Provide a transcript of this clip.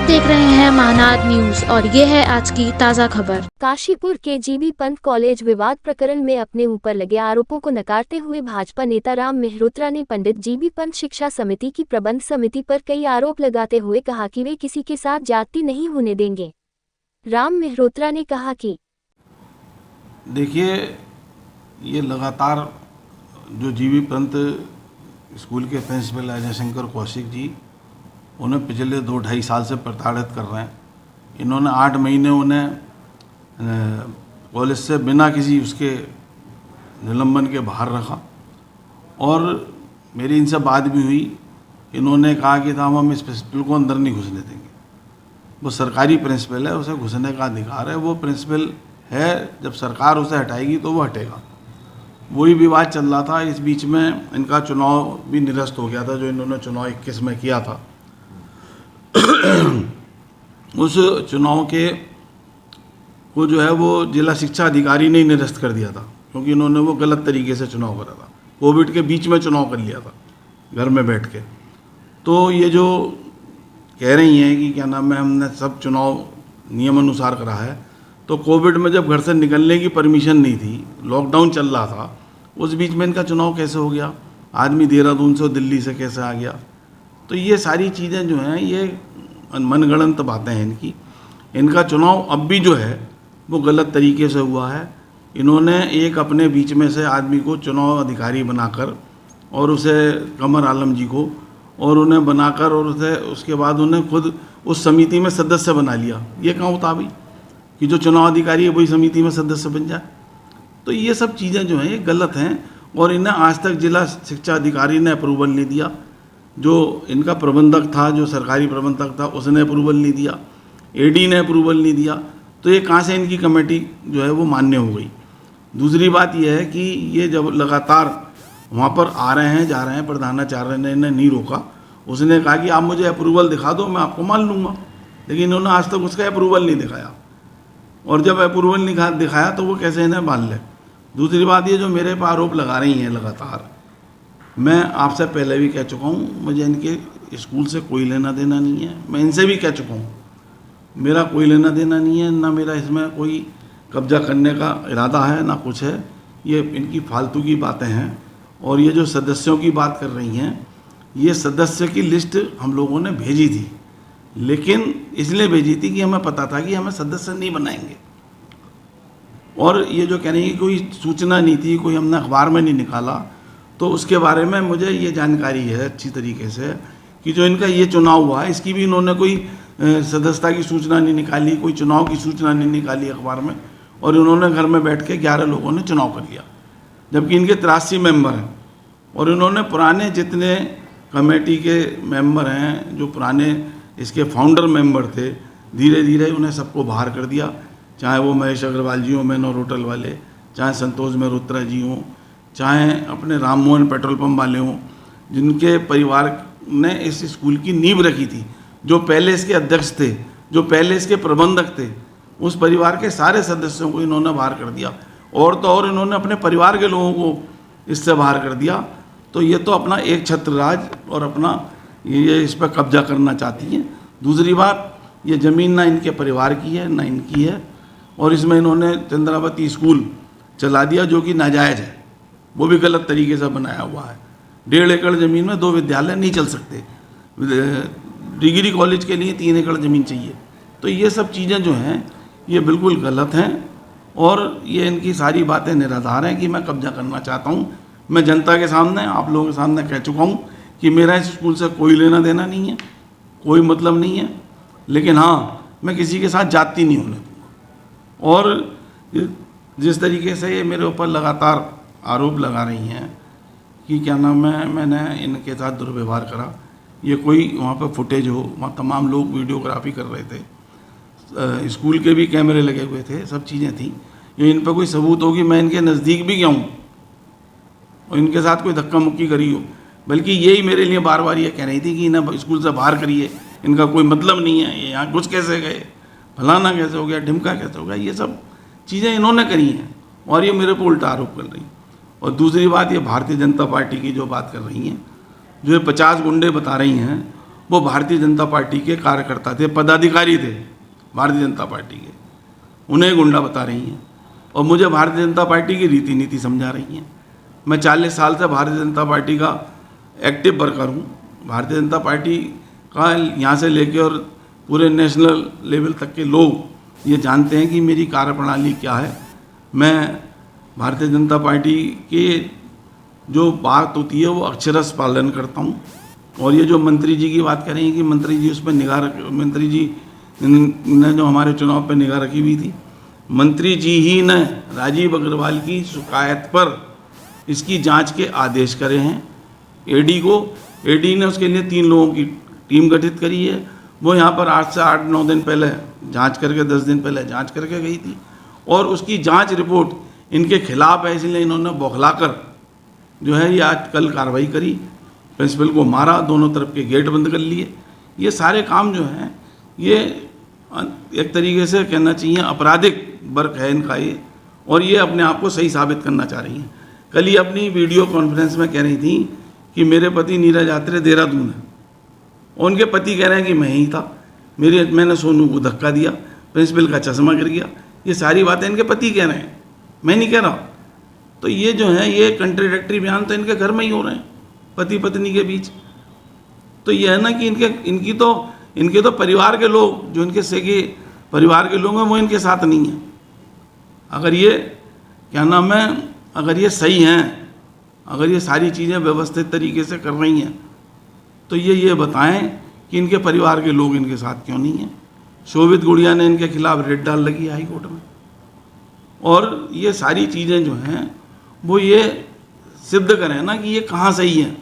देख रहे हैं महानाद न्यूज और ये है आज की ताज़ा खबर। काशीपुर के जीबी पंत कॉलेज विवाद प्रकरण में अपने ऊपर लगे आरोपों को नकारते हुए भाजपा नेता राम मेहरोत्रा ने पंडित जीबी पंत शिक्षा समिति की प्रबंध समिति पर कई आरोप लगाते हुए कहा कि वे किसी के साथ जाति नहीं होने देंगे। राम मेहरोत्रा ने कहा कि देखिए, ये लगातार जो जीबी पंत स्कूल के प्रिंसिपल अजय शंकर कौशिक जी उन्हें पिछले 2-2.5 साल से प्रताड़ित कर रहे हैं। इन्होंने 8 महीने उन्हें कॉलेज से बिना किसी उसके निलंबन के बाहर रखा और मेरी इनसे बात भी हुई। इन्होंने कहा कि हम इस प्रिंसिपल को अंदर नहीं घुसने देंगे। वो सरकारी प्रिंसिपल है, उसे घुसने का अधिकार है। वो प्रिंसिपल है, जब सरकार उसे हटाएगी तो वो हटेगा। वही विवाद चल रहा था। इस बीच में इनका चुनाव भी निरस्त हो गया था, जो इन्होंने चुनाव 21 में किया था। उस चुनाव के वो जो है वो जिला शिक्षा अधिकारी ने निरस्त कर दिया था, क्योंकि इन्होंने वो गलत तरीके से चुनाव करा था। कोविड के बीच में चुनाव कर लिया था घर में बैठ के। तो ये जो कह रही हैं कि क्या नाम है, हमने सब चुनाव नियम अनुसार करा है, तो कोविड में जब घर से निकलने की परमिशन नहीं थी, लॉकडाउन चल रहा था, उस बीच में इनका चुनाव कैसे हो गया? आदमी देहरादून से दिल्ली से कैसे आ गया? तो ये सारी चीज़ें जो हैं ये मनगढ़ंत बातें हैं इनकी। इनका चुनाव अब भी जो है वो गलत तरीके से हुआ है। इन्होंने एक अपने बीच में से आदमी को चुनाव अधिकारी बनाकर और उसे कमर आलम जी को और उन्हें बनाकर और उसे उसके बाद उन्हें खुद उस समिति में सदस्य बना लिया। ये कहाँ होता अभी कि जो चुनाव अधिकारी है वही समिति में सदस्य बन जाए? तो ये सब चीज़ें जो हैं ये गलत हैं और इन्हें आज तक जिला शिक्षा अधिकारी ने अप्रूवल नहीं दिया। जो इनका प्रबंधक था, जो सरकारी प्रबंधक था, उसने अप्रूवल नहीं दिया, एडी ने अप्रूवल नहीं दिया। तो ये कहाँ से इनकी कमेटी जो है वो मान्य हो गई? दूसरी बात यह है कि ये जब लगातार वहाँ पर आ रहे हैं जा रहे हैं, प्रधानाचार्य ने इन्हें नहीं रोका। उसने कहा कि आप मुझे अप्रूवल दिखा दो, मैं आपको मान लूँगा, लेकिन इन्होंने आज तक उसका अप्रूवल नहीं दिखाया। और जब अप्रूवल नहीं दिखाया तो वो कैसे इन्हें मान ले? दूसरी बात ये जो मेरे पर आरोप लगा रही हैं लगातार, मैं आपसे पहले भी कह चुका हूँ, मुझे इनके स्कूल से कोई लेना देना नहीं है। मैं इनसे भी कह चुका हूँ, मेरा कोई लेना देना नहीं है, ना मेरा इसमें कोई कब्जा करने का इरादा है, ना कुछ है। ये इनकी फालतू की बातें हैं। और ये जो सदस्यों की बात कर रही हैं, ये सदस्य की लिस्ट हम लोगों ने भेजी थी, लेकिन इसलिए भेजी थी कि हमें पता था कि हमें सदस्य नहीं बनाएंगे। और ये जो कह रही है कोई सूचना नहीं थी, कोई हमने अखबार में नहीं निकाला, तो उसके बारे में मुझे ये जानकारी है अच्छी तरीके से कि जो इनका ये चुनाव हुआ है इसकी भी इन्होंने कोई सदस्यता की सूचना नहीं निकाली, कोई चुनाव की सूचना नहीं निकाली अखबार में, और इन्होंने घर में बैठ के 11 लोगों ने चुनाव कर लिया, जबकि इनके 83 मेंबर हैं। और इन्होंने पुराने जितने कमेटी के मेंबर हैं, जो पुराने इसके फाउंडर मेंबर थे, धीरे धीरे उन्हें सबको बाहर कर दिया। चाहे वो महेश अग्रवाल जी हों, मैनोर होटल वाले, चाहे संतोष मेहरोत्रा जी हों, चाहे अपने राम मोहन पेट्रोल पंप वाले हों, जिनके परिवार ने इस स्कूल की नींव रखी थी, जो पहले इसके अध्यक्ष थे, जो पहले इसके प्रबंधक थे, उस परिवार के सारे सदस्यों को इन्होंने बाहर कर दिया। और तो और इन्होंने अपने परिवार के लोगों को इससे बाहर कर दिया। तो ये तो अपना एक छत्र राज और अपना ये इस पर कब्जा करना चाहती हैं। दूसरी बात, ये ज़मीन ना इनके परिवार की है ना इनकी है, और इसमें इन्होंने चंद्रावती स्कूल चला दिया जो कि नाजायज़ है, वो भी गलत तरीके से बनाया हुआ है। 1.5 एकड़ ज़मीन में 2 विद्यालय नहीं चल सकते। डिग्री कॉलेज के लिए 3 एकड़ ज़मीन चाहिए। तो ये सब चीज़ें जो हैं ये बिल्कुल गलत हैं और ये इनकी सारी बातें निराधार हैं कि मैं कब्जा करना चाहता हूँ। मैं जनता के सामने, आप लोगों के सामने कह चुका हूँ कि मेरा इस स्कूल से कोई लेना देना नहीं है, कोई मतलब नहीं है, लेकिन हाँ, मैं किसी के साथ जाति नहीं होने दूँगा। और जिस तरीके से ये मेरे ऊपर लगातार आरोप लगा रही हैं कि क्या नाम है, मैंने इनके साथ दुर्व्यवहार करा, ये कोई वहाँ पर फुटेज हो, वहाँ तमाम लोग वीडियोग्राफी कर रहे थे, स्कूल के भी कैमरे लगे हुए थे, सब चीज़ें थी। ये इन पर कोई सबूत हो कि मैं इनके नज़दीक भी गया हूँ और इनके साथ कोई धक्का मुक्की करी हो, बल्कि यही मेरे लिए बार बार ये कह रही थी कि इन्हें स्कूल से बाहर करिए, इनका कोई मतलब नहीं है, ये यहाँ घुस कैसे गए, फलाना कैसे हो गया, ढिमका कैसे हो गया, ये सब चीज़ें इन्होंने करी हैं और ये मेरे को उल्टा आरोप कर रही। और दूसरी बात, ये भारतीय जनता पार्टी की जो बात कर रही हैं, जो ये 50 गुंडे बता रही हैं, वो भारतीय जनता पार्टी के कार्यकर्ता थे, पदाधिकारी थे भारतीय जनता पार्टी के, उन्हें गुंडा बता रही हैं और मुझे भारतीय जनता पार्टी की रीति नीति समझा रही हैं। मैं 40 साल से भारतीय जनता पार्टी का एक्टिव वर्कर हूँ। भारतीय जनता पार्टी का यहाँ से लेके और पूरे नेशनल लेवल तक के लोग ये जानते हैं कि मेरी कार्यप्रणाली क्या है। मैं भारतीय जनता पार्टी के जो बात होती है वो अक्षरश पालन करता हूँ। और ये जो मंत्री जी की बात करें कि मंत्री जी उस पर मंत्री जी ने जो हमारे चुनाव पर निगाह रखी हुई थी, मंत्री जी ही ने राजीव अग्रवाल की शिकायत पर इसकी जांच के आदेश करे हैं एडी को। एडी ने उसके लिए 3 लोगों की टीम गठित करी है। वो यहाँ पर 8 से 8-9 दिन पहले जांच करके 10 दिन पहले जांच करके गई थी और उसकी जांच रिपोर्ट इनके खिलाफ है, इसलिए इन्होंने बौखलाकर जो है ये आज कल कार्रवाई करी, प्रिंसिपल को मारा, दोनों तरफ के गेट बंद कर लिए। ये सारे काम जो हैं ये एक तरीके से कहना चाहिए आपराधिक वर्क है इनका ये, और ये अपने आप को सही साबित करना चाह रही हैं। कल ही अपनी वीडियो कॉन्फ्रेंस में कह रही थी कि मेरे पति नीरज आत्रे देहरादून है और उनके पति कह रहे हैं कि मैं ही था, मैंने सोनू को धक्का दिया, प्रिंसिपल का चश्मा गिर गया। ये सारी बातें इनके पति कह रहे हैं, मैं नहीं कह रहा। तो ये जो है ये कंट्राडिक्टरी बयान तो इनके घर में ही हो रहे हैं, पति पत्नी के बीच। तो ये है ना कि इनके तो परिवार के लोग, जो इनके सेके परिवार के लोग हैं, वो इनके साथ नहीं हैं। अगर ये क्या नाम है, अगर ये सही हैं, अगर ये सारी चीज़ें व्यवस्थित तरीके से कर रही हैं, तो ये बताएं कि इनके परिवार के लोग इनके साथ क्यों नहीं हैं। शोभित गुड़िया ने इनके खिलाफ रेड डाल लगी हाई कोर्ट में, और ये सारी चीज़ें जो हैं वो ये सिद्ध करें ना कि ये कहाँ सही है।